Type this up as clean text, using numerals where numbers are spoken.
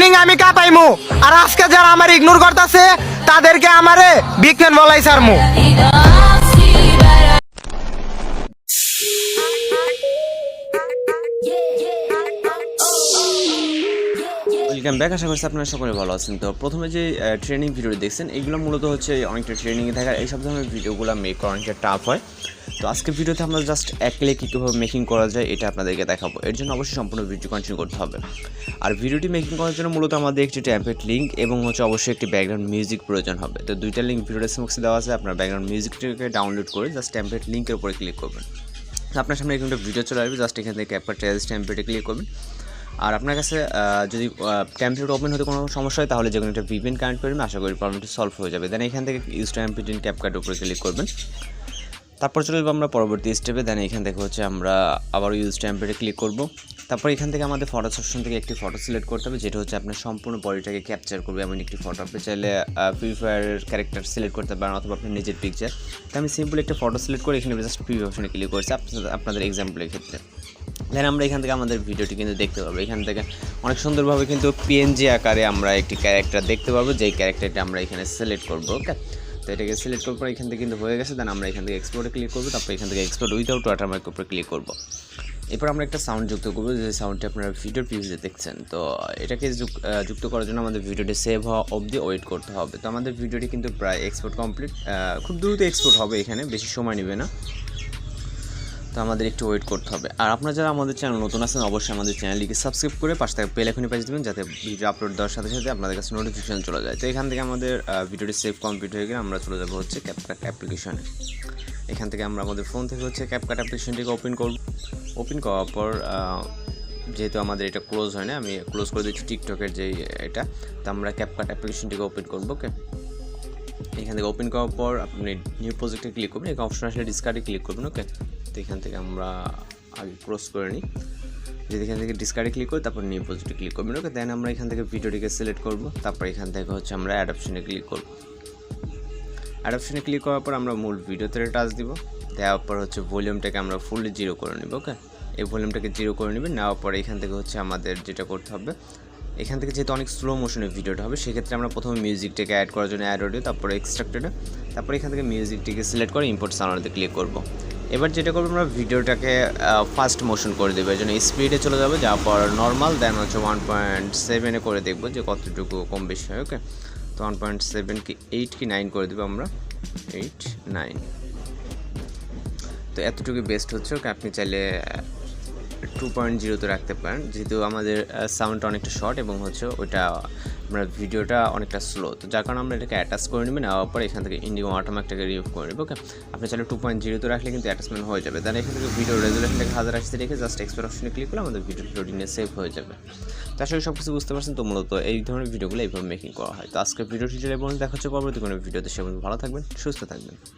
Training আমি কাপাইমু আর আজকে যারা আমার ইগনোর করতেছে তাদেরকে আমারে বিগ ফ্যান বলাই সারমু। ওয়েলকাম ব্যাক, আশা করছি আপনারা সকলে ভালো আছেন। তো প্রথমে যে ট্রেনিং ভিডিওটি দেখছেন এগুলো মূলত হচ্ছে অনেকটা ট্রেনিংয়ে থাকার এইসব ধরনের ভিডিওগুলো মেক করা অনেকটা টাফ হয়। তো আজকে ভিডিওতে আমরা জাস্ট এক ক্লিকে কীভাবে মেকিং করা যায় এটা আপনাদেরকে দেখাবো। এর জন্য অবশ্যই সম্পূর্ণ ভিডিও কন্টিনিউ করতে হবে। আর ভিডিওটি মেকিং করার জন্য মূলত আমাদের একটি টেমপ্লেট লিঙ্ক এবং হচ্ছে অবশ্যই একটি ব্যাকগ্রাউন্ড মিউজিক প্রয়োজন হবে। তো দুইটা লিঙ্ক ভিডিও ডেসক্রিপশনে দেওয়া আছে, আপনার ব্যাকগ্রাউন্ড মিউজিকটাকে ডাউনলোড করে জাস্ট টেমপ্লেট লিঙ্কের উপরে ক্লিক করবেন। আপনার সামনে এখানে একটা ভিডিও চলে আসবে, জাস্ট এখান থেকে CapCut টেমপ্লেটে ক্লিক করবেন। আর আপনার কাছে যদি টেমপ্লেট ওপেন হতে কোনো সমস্যা হয় তাহলে যে কোনো একটা VPN কানেক্ট করবেন, আশা করি প্রবলেমটি সলভ হয়ে যাবে। দেন এখান থেকে ইউজ টেমপ্লেট ইন CapCut উপরে ক্লিক করবেন। তারপর চলে যাবো আমরা পরবর্তী স্টেপে। দেন এখান থেকে হচ্ছে আমরা আবার ইউজ টেমপ্লেটে ক্লিক করব। তারপর এখান থেকে আমাদের ফটো সেকশন থেকে একটি ফটো সিলেক্ট করতে হবে, যেটা হচ্ছে আপনার সম্পূর্ণ বডিটাকে ক্যাপচার করবে এমন একটি ফটো। আপনি চাইলে ফ্রি ফায়ারের ক্যারেক্টার সিলেক্ট করতে পারেন অথবা আপনার নিজের পিকচার। তো আমি সিম্পল একটা ফটো সিলেক্ট করে এখানে জাস্ট প্রিভিউ অপশনে ক্লিক করেছি আপনাদের এক্সাম্পলের ক্ষেত্রে। দেন আমরা এখান থেকে আমাদের ভিডিওটি কিন্তু দেখতে পাবো। এখান থেকে অনেক সুন্দরভাবে কিন্তু PNG আকারে আমরা একটি ক্যারেক্টার দেখতে পাবো, যেই ক্যারেক্টারটা আমরা এখানে সিলেক্ট করবো। ওকে, তো এটাকে সিলেক্ট করার পর এখান থেকে কিন্তু হয়ে গেছে। দেন আমরা এখান থেকে এক্সপোর্টে ক্লিক করবো। তারপর এখান থেকে এক্সপোর্ট উইদাউট ওয়াটারমার্ক উপরে ক্লিক করবো। এরপর আমরা একটা সাউন্ড যুক্ত করবো, যে সাউন্ডটি আপনারা ভিডিওর প্রিভিউতে দেখছেন। তো এটাকে যুক্ত করার জন্য আমাদের ভিডিওটি সেভ হওয়া অবধি ওয়েট করতে হবে। তো আমাদের ভিডিওটি কিন্তু প্রায় এক্সপোর্ট কমপ্লিট, খুব দ্রুত এক্সপোর্ট হবে, এখানে বেশি সময় নেবে না। তো আমাদের একটু ওয়েট করতে হবে। আর আপনারা যারা আমাদের চ্যানেল নতুন আছেন অবশ্যই আমাদের চ্যানেলটিকে সাবস্ক্রাইব করে পাশে থাকা বেল আইকনে প্রেস দেবেন, যাতে ভিডিও আপলোড দেওয়ার সাথে সাথে আপনাদের কাছে নোটিফিকেশন চলে যায়। তো এখান থেকে আমাদের ভিডিওটি সেভ কমপ্লিট হয়ে গেলে আমরা চলে যাবো হচ্ছে CapCut অ্যাপ্লিকেশনে। এখান থেকে আমরা আমাদের ফোন থেকে হচ্ছে CapCut অ্যাপ্লিকেশনটিকে ওপেন করব। ওপেন করার পর যেহেতু আমাদের এটা ক্লোজ হয় না, আমি ক্লোজ করে দিচ্ছি টিকটকের যেই এটা। তো আমরা CapCut অ্যাপ্লিকেশনটিকে ওপেন করবো। ওকে, এখান থেকে ওপেন করার পর আপনি নিউ প্রজেক্টে ক্লিক করবেন, এখানে অপশন আসলে ডিসকার্ডে ক্লিক করবেন। ওকে, তো এখান থেকে আমরা আগে ক্লোজ করে নিই, যদি এখান থেকে ডিসকার্ডে ক্লিক করি তারপর নিউ প্রজেক্টে ক্লিক করবেন। ওকে, দেন আমরা এখান থেকে ভিডিওটিকে সিলেক্ট করব। তারপর এখান থেকে হচ্ছে আমরা অ্যাডাপশনে ক্লিক করব। অ্যাডাপশনে ক্লিক করার পর আমরা মূল ভিডিওতে টাচ দিব। দেওয়ার পর হচ্ছে ভলিউমটাকে আমরা ফুললি 0 করে নেব। ওকে, এই ভলিউমটাকে 0 করে নেবেন। নেওয়ার পর এখান থেকে হচ্ছে আমাদের যেটা করতে হবে, এখান থেকে যেহেতু অনেক স্লো মোশনের ভিডিওটা হবে সেক্ষেত্রে আমরা প্রথমে মিউজিকটাকে অ্যাড করার জন্য অ্যাড অডিও, তারপরে এক্সট্রাক্টেডে, তারপরে এখান থেকে মিউজিকটিকে সিলেক্ট করে ইম্পোর্ট সাউন্ডে ক্লিক করব। এবার যেটা করবো আমরা ভিডিওটাকে ফাস্ট মোশন করে দেবো, এর জন্য স্পিডে চলে যাবে, যাওয়ার পর নর্মাল, দেন হচ্ছে 1.7 করে দেখবো যে কতটুকু কম বেশি হয়। ওকে, তো 1.7 কি 8 কি 9 করে দেবো আমরা, 8 9। তো এতটুকু বেস্ট হচ্ছে। ওকে, আপনি চাইলে 2.0 রাখতে পারেন, যেহেতু আমাদের সাউন্ডটা অনেকটা শর্ট এবং হচ্ছে ওইটা আমরা ভিডিওটা অনেকটা স্লো। তো যার কারণে আমরা এটাকে অ্যাটাচ করে নেবেন। নেওয়ার পর এখান থেকে ইন্ডিগো ওয়াটারমার্কটাকে রিমুভ করে নেব। ওকে, আপনি চাইলে 2.0 রাখলে কিন্তু অ্যাটাচমেন্ট হয়ে যাবে। তাহলে এখান থেকে ভিডিও রেজুলেশনটাকে 1080 রেখে জাস্ট এক্সপোর্ট অপশনে ক্লিক করলে আমাদের ভিডিও লোডিংয়ে সেভ হয়ে যাবে। তো আসলে সব কিছু বুঝতে পারছেন। তো মূলত এই ধরনের ভিডিওগুলো এইভাবে মেকিং করা হয়। তো আজকের ভিডিওটি যদি দেখা হচ্ছে পরবর্তী কোনো ভিডিওতে, সে ভালো থাকবেন, সুস্থ থাকবেন।